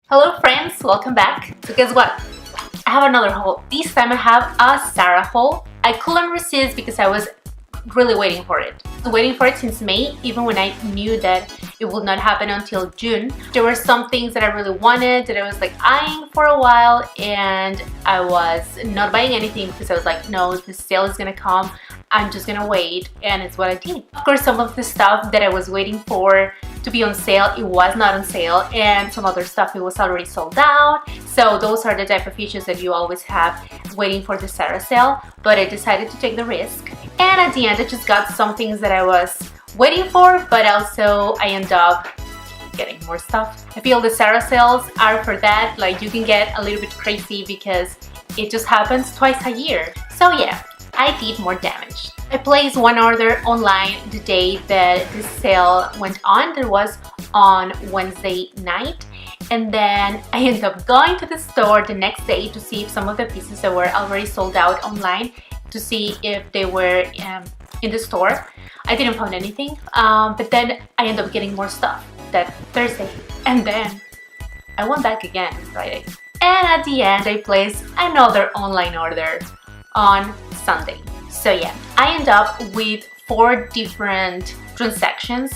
Hello friends, welcome back. So guess what? I have another haul. This time I have a Zara haul. I couldn't resist because I was really waiting for it. Waiting for it since May, even when I knew that it would not happen until June. There were some things that I really wanted that I was like eyeing for a while, and I was not buying anything because I was like, no, the sale is gonna come. I'm just gonna wait, and it's what I did. Of course, some of the stuff that I was waiting for to be on sale, it was not on sale, and some other stuff, it was already sold out. So those are the type of issues that you always have waiting for the Zara sale, but I decided to take the risk. And at the end, I just got some things that I was waiting for, but also I end up getting more stuff. I feel the Zara sales are for that. Like, you can get a little bit crazy because it just happens twice a year. So yeah, I did more damage. I placed one order online the day that the sale went on. That was on Wednesday night, and then I ended up going to the store the next day to see if some of the pieces that were already sold out online, to see if they were in the store. I didn't find anything, but then I ended up getting more stuff that Thursday, and then I went back again Friday, and at the end I placed another online order on Sunday. So yeah, I end up with 4 different transactions,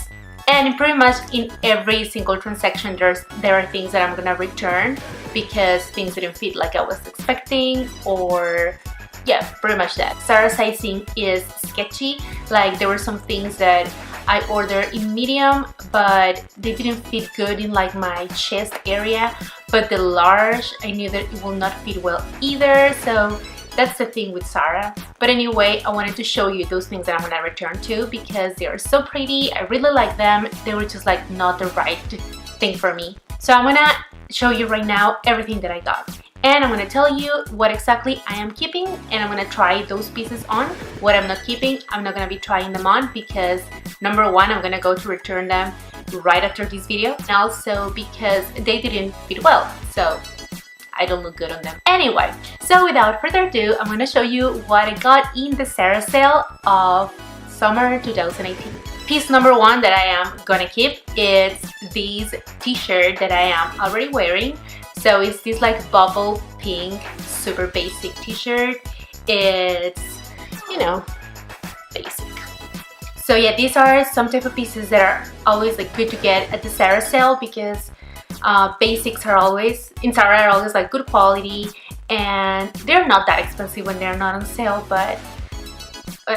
and pretty much in every single transaction there are things that I'm gonna return because things didn't fit like I was expecting, or yeah, pretty much that. Zara sizing is sketchy. Like, there were some things that I ordered in medium, but they didn't fit good in like my chest area, but the large, I knew that it will not fit well either. So that's the thing with Zara. But anyway, I wanted to show you those things that I'm gonna return to because they are so pretty. I really like them. They were just like not the right thing for me. So I'm gonna show you right now everything that I got. And I'm gonna tell you what exactly I am keeping, and I'm gonna try those pieces on. What I'm not keeping, I'm not gonna be trying them on because number one, I'm gonna go to return them right after this video, and also because they didn't fit well. So I don't look good on them. Anyway, so without further ado, I'm gonna show you what I got in the Zara sale of summer 2018. Piece number one that I am gonna keep is this t-shirt that I am already wearing. So it's this like bubble pink, super basic t-shirt. It's, you know, basic. So yeah, these are some type of pieces that are always like good to get at the Zara sale because basics are always in Zara, are always like good quality, and they're not that expensive when they're not on sale. But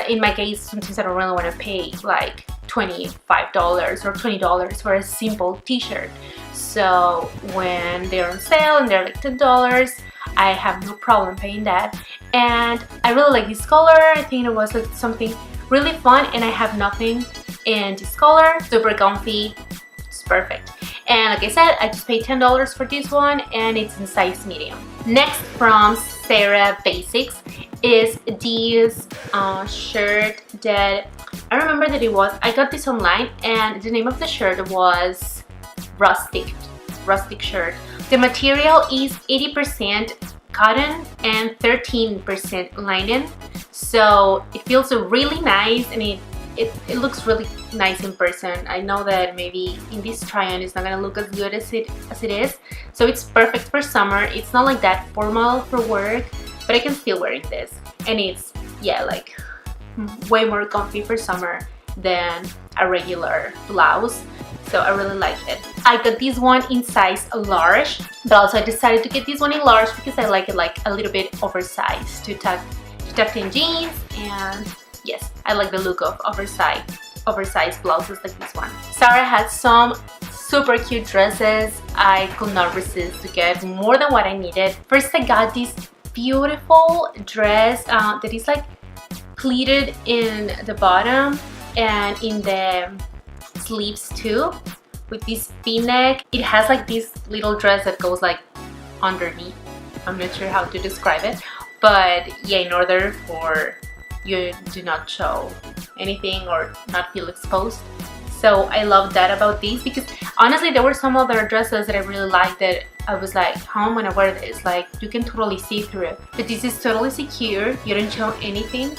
in my case, sometimes I don't really want to pay like $25 or $20 for a simple t-shirt. So when they're on sale and they're like $10, I have no problem paying that. And I really like this color. I think it was like something really fun, and I have nothing in this color. Super comfy, it's perfect. And like I said, I just paid $10 for this one, and it's in size medium. Next, from Zara Basics, is this shirt that I remember that I got this online, and the name of the shirt was rustic shirt. The material is 80% cotton and 13% linen, so it feels really nice, and it looks really nice in person. I know that maybe in this try-on it's not gonna look as good as it is, so it's perfect for summer. It's not like that formal for work, but I can still wear this, and it's, yeah, like way more comfy for summer than a regular blouse. So I really like it. I got this one in size large, but also I decided to get this one in large because I like it like a little bit oversized to tuck in jeans, and yes, I like the look of oversized blouses like this one. Zara had some super cute dresses. I could not resist to get more than what I needed. First, I got this beautiful dress that is like pleated in the bottom and in the sleeves too, with this v-neck. It has like this little dress that goes like underneath. I'm not sure how to describe it, but yeah, in order for you do not show anything or not feel exposed. So I love that about these, because honestly there were some other dresses that I really liked that I was like, how am I gonna wear this? Like, you can totally see through it, but this is totally secure. You don't show anything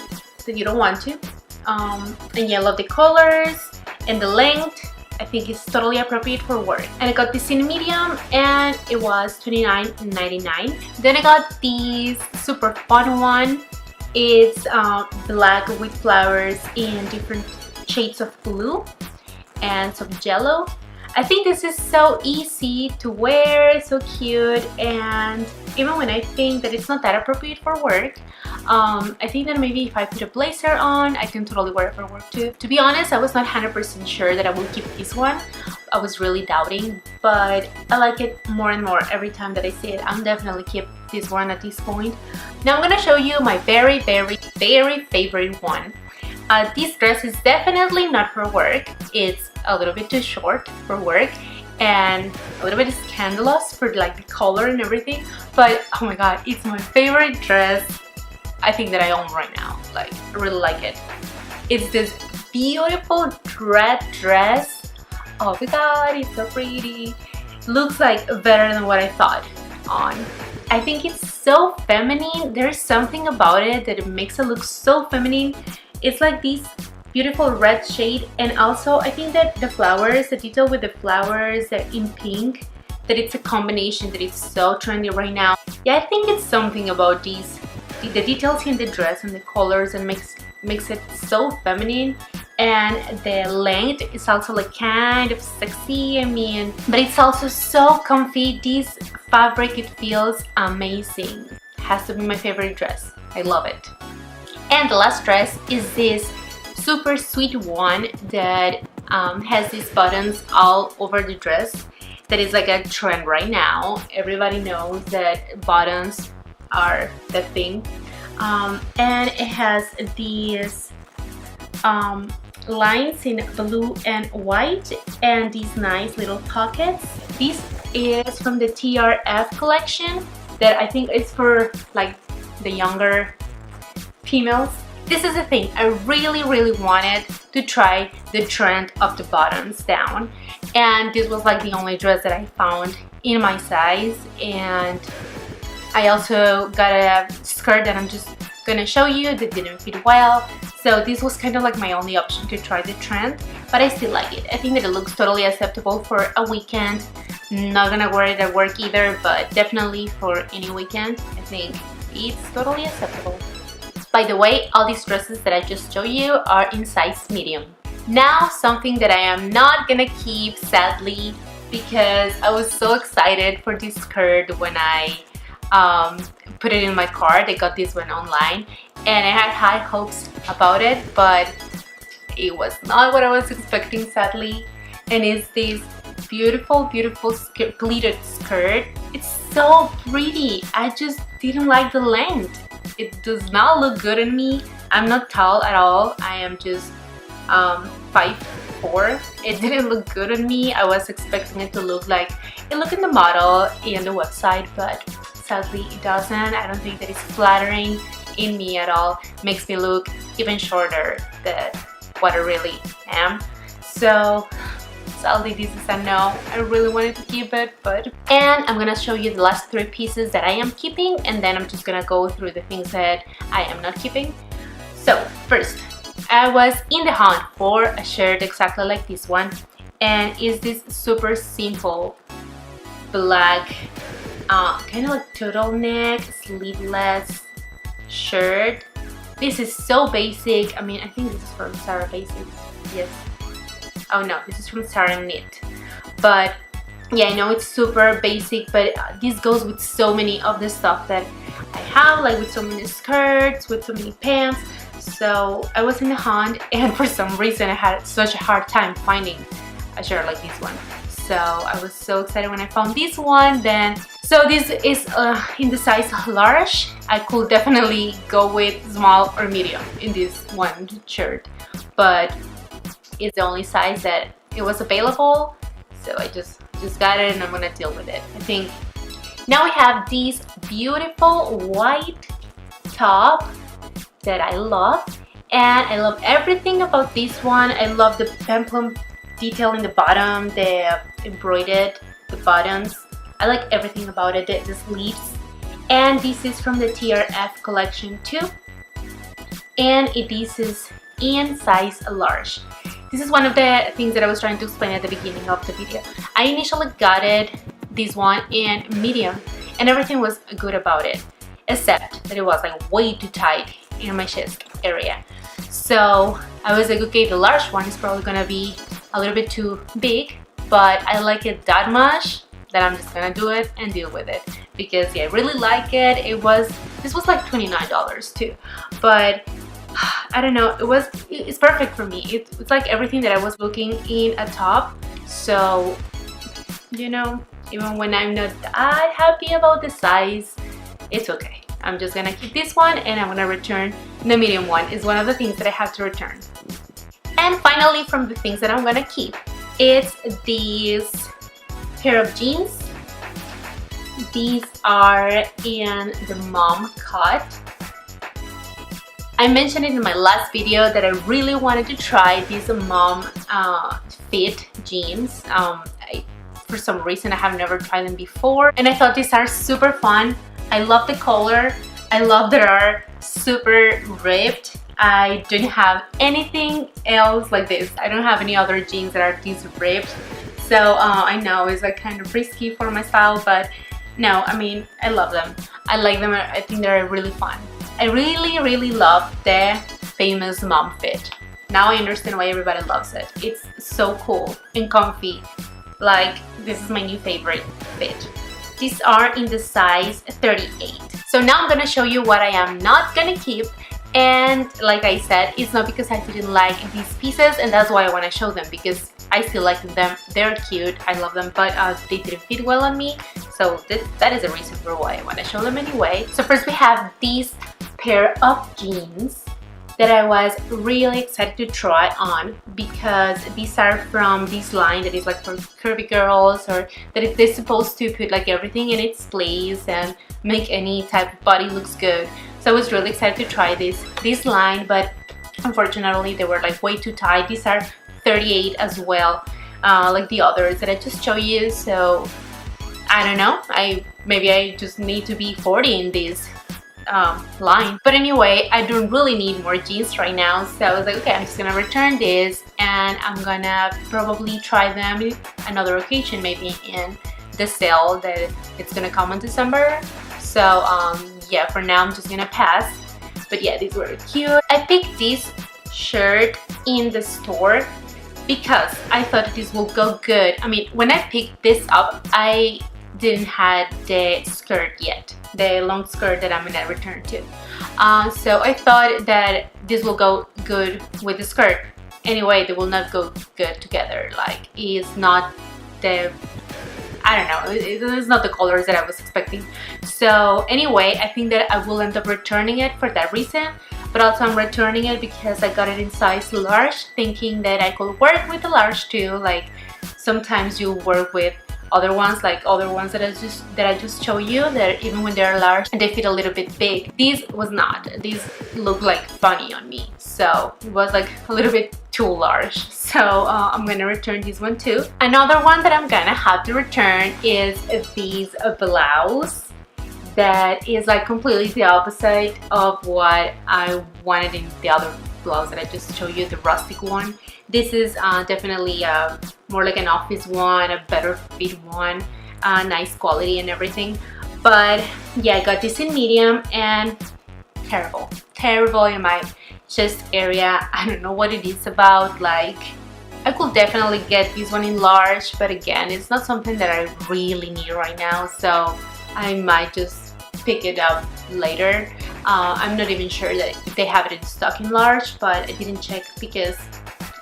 that you don't want to. And yeah, I love the colors and the length. I think it's totally appropriate for work. And I got this in medium and it was $29.99. Then I got this super fun one. It's black with flowers in different shades of blue and some yellow. I think this is so easy to wear, so cute, and even when I think that it's not that appropriate for work, I think that maybe if I put a blazer on, I can totally wear it for work too. To be honest, I was not 100% sure that I would keep this one. I was really doubting, but I like it more and more every time that I see it. I'm definitely keep this one at this point. Now I'm gonna show you my very favorite one. This dress is definitely not for work. It's a little bit too short for work and a little bit scandalous for like the color and everything, but oh my god, it's my favorite dress I think that I own right now. Like, I really like it. It's this beautiful red dress. Oh my god, it's so pretty. Looks like better than what I thought on. I think it's so feminine. There's something about it that it makes it look so feminine. It's like this beautiful red shade, and also I think that the flowers, the detail with the flowers in pink, that it's a combination that is so trendy right now. Yeah, I think it's something about these, the details in the dress and the colors, and makes it so feminine. And the length is also like kind of sexy, I mean, but it's also so comfy. This fabric, it feels amazing. Has to be my favorite dress. I love it. And the last dress is this super sweet one that has these buttons all over the dress. That is like a trend right now. Everybody knows that buttons are the thing. And it has these lines in blue and white and these nice little pockets. This is from the TRF collection that I think is for like the younger females. This is the thing, I really wanted to try the trend of the buttons down, and this was like the only dress that I found in my size. And I also got a skirt that I'm just gonna show you that didn't fit well, so this was kind of like my only option to try the trend, but I still like it. I think that it looks totally acceptable for a weekend. Not gonna wear it at work either, but definitely for any weekend I think it's totally acceptable. By the way, all these dresses that I just showed you are in size medium. Now, something that I am not gonna keep, sadly, because I was so excited for this skirt when I put it in my cart. I got this one online and I had high hopes about it, but it was not what I was expecting, sadly. And it's this beautiful pleated skirt. It's so pretty. I just didn't like the length. It does not look good on me. I'm not tall at all. I am just 5'4". It didn't look good on me. I was expecting it to look like it looked in the model in the website, but sadly it doesn't. I don't think that it's flattering in me at all. Makes me look even shorter than what I really am. So sadly this is a no. I really wanted to keep it, but... And I'm gonna show you the last 3 pieces that I am keeping, and then I'm just gonna go through the things that I am not keeping. So first, I was in the hunt for a shirt exactly like this one, and it's this super simple black kind of like turtleneck sleeveless shirt. This is so basic. I mean, I think this is from Zara Basics. Yes. Oh no, this is from Zara Knit. But yeah, I know it's super basic, but this goes with so many of the stuff that I have, like with so many skirts, with so many pants. So I was in the hunt, and for some reason I had such a hard time finding a shirt like this one. So I was so excited when I found this one. Then, so this is in the size large. I could definitely go with small or medium in this one shirt, but it's the only size that it was available, so I just got it and I'm gonna deal with it. I think now we have this beautiful white top that I love, and I love everything about this one. I love the peplum detail in the bottom, the embroidered, the buttons. I like everything about it, the sleeves. And this is from the TRF collection too, and this is in size large. This is one of the things that I was trying to explain at the beginning of the video. I initially got this one in medium and everything was good about it, except that it was like way too tight in my chest area. So I was like, okay, the large one is probably gonna be a little bit too big, but I like it that much that I'm just gonna do it and deal with it, because yeah, I really like it. This was like $29 too, but I don't know, it's perfect for me. It's like everything that I was looking in a top. So, you know, even when I'm not that happy about the size, it's okay. I'm just gonna keep this one and I'm gonna return the medium one. It's one of the things that I have to return. And finally, from the things that I'm gonna keep, it's these pair of jeans. These are in the mom cut. I mentioned it in my last video that I really wanted to try these mom fit jeans. For some reason I have never tried them before, and I thought these are super fun. I love the color. I love that they are super ripped. I don't have anything else like this. I don't have any other jeans that are this ripped. So I know it's like kind of risky for my style, but no, I mean, I love them. I like them. I think they're really fun. I really love the famous mom fit. Now I understand why everybody loves it. It's so cool and comfy. Like, this is my new favorite fit. These are in the size 38. So now I'm gonna show you what I am not gonna keep. And like I said, it's not because I didn't like these pieces, and that's why I want to show them, because I still like them. They're cute, I love them, but they didn't fit well on me. So that is a reason for why I want to show them anyway. So first we have these pair of jeans that I was really excited to try on, because these are from this line that is like for curvy girls, or that they're supposed to put like everything in its place and make any type of body looks good. So I was really excited to try this line, but unfortunately they were like way too tight. These are 38 as well, like the others that I just showed you. So I don't know, maybe I just need to be 40 in this line. But anyway, I don't really need more jeans right now, so I was like, okay, I'm just gonna return this and I'm gonna probably try them in another occasion, maybe in the sale that it's gonna come in December. So yeah, for now I'm just gonna pass. But yeah, these were cute. I picked this shirt in the store because I thought this will go good. I mean, when I picked this up, I didn't have the skirt yet, the long skirt that I'm gonna return to. So I thought that this will go good with the skirt. Anyway, they will not go good together. Like, it's not the, I don't know, it's not the colors that I was expecting. So anyway, I think that I will end up returning it for that reason. But also I'm returning it because I got it in size large, thinking that I could work with the large too. Like, sometimes you work with other ones, like other ones that I just showed you, that even when they're large and they fit a little bit big. These was not. These look like funny on me, so it was like a little bit too large. So I'm gonna return this one too. Another one that I'm gonna have to return is these blouse that is like completely the opposite of what I wanted in the other blouse that I just showed you, the rustic one. This is definitely more like an office one, a better fit one, nice quality and everything. But yeah, I got this in medium and terrible in my chest area. I don't know what it is about. Like, I could definitely get this one in large, but again, it's not something that I really need right now, so I might just pick it up later. I'm not even sure that they have it in stock in large, but I didn't check because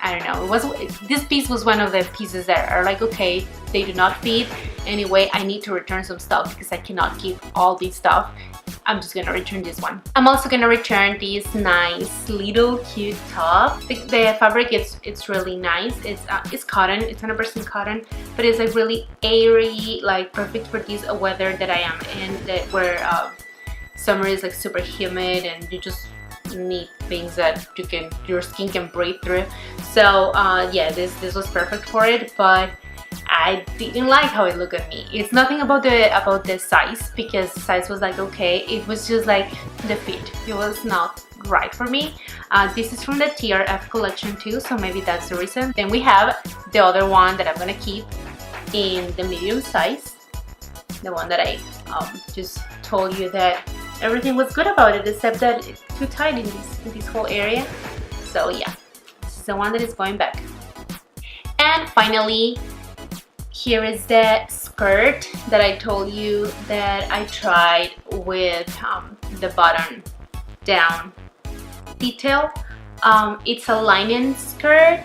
I don't know, this piece was one of the pieces that are like, okay, they do not fit. Anyway, I need to return some stuff because I cannot keep all this stuff. I'm just gonna return this one. I'm also gonna return this nice little cute top. The fabric, it's really nice. It's cotton, it's 100% cotton, but it's like really airy, like perfect for this weather that I am in, where summer is like super humid and you just need things that your skin can breathe through. So yeah, this was perfect for it, but I didn't like how it looked on me. It's nothing about the size, because the size was like okay. It was just like the fit. It was not right for me. This is from the TRF collection too, so maybe that's the reason. Then we have the other one that I'm gonna keep in the medium size, the one that I just told you that everything was good about it except that it's too tight in this whole area. So yeah, this is the one that is going back. And finally, here is the skirt that I told you that I tried with the button down detail. It's a linen skirt,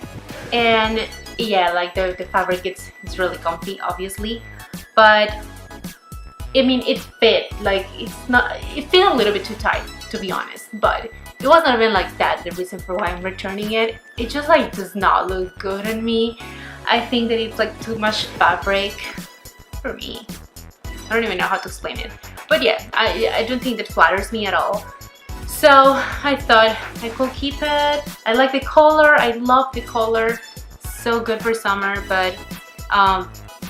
and yeah, like the fabric, it's really comfy, obviously, but I mean, it fit, like it fit a little bit too tight, to be honest, but it wasn't even like that the reason for why I'm returning it. It just like does not look good on me. I think that it's like too much fabric for me. I don't even know how to explain it, but yeah, I don't think that flatters me at all. So I thought I could keep it. I like the color, I love the color, so good for summer, but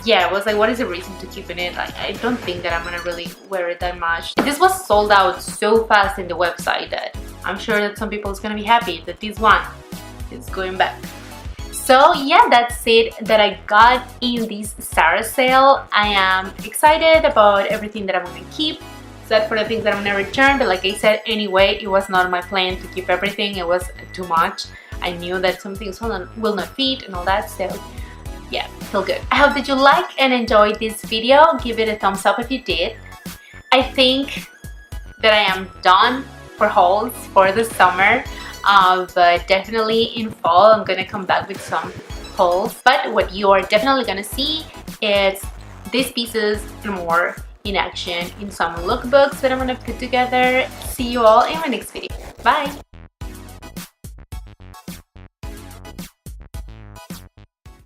yeah, I was like, what is the reason to keeping it? I don't think that I'm gonna really wear it that much. This was sold out so fast in the website that I'm sure that some people is gonna be happy that this one is going back. So yeah, that's it that I got in this Zara sale. I am excited about everything that I'm gonna keep, except for the things that I'm gonna return, but like I said, anyway, it was not my plan to keep everything. It was too much. I knew that some things will not fit and all that, so yeah, feel good. I hope that you like and enjoyed this video. Give it a thumbs up if you did. I think that I am done for hauls for the summer, but definitely in fall I'm gonna come back with some hauls. But what you are definitely gonna see is these pieces and more in action in some lookbooks that I'm gonna put together. See you all in my next video. Bye!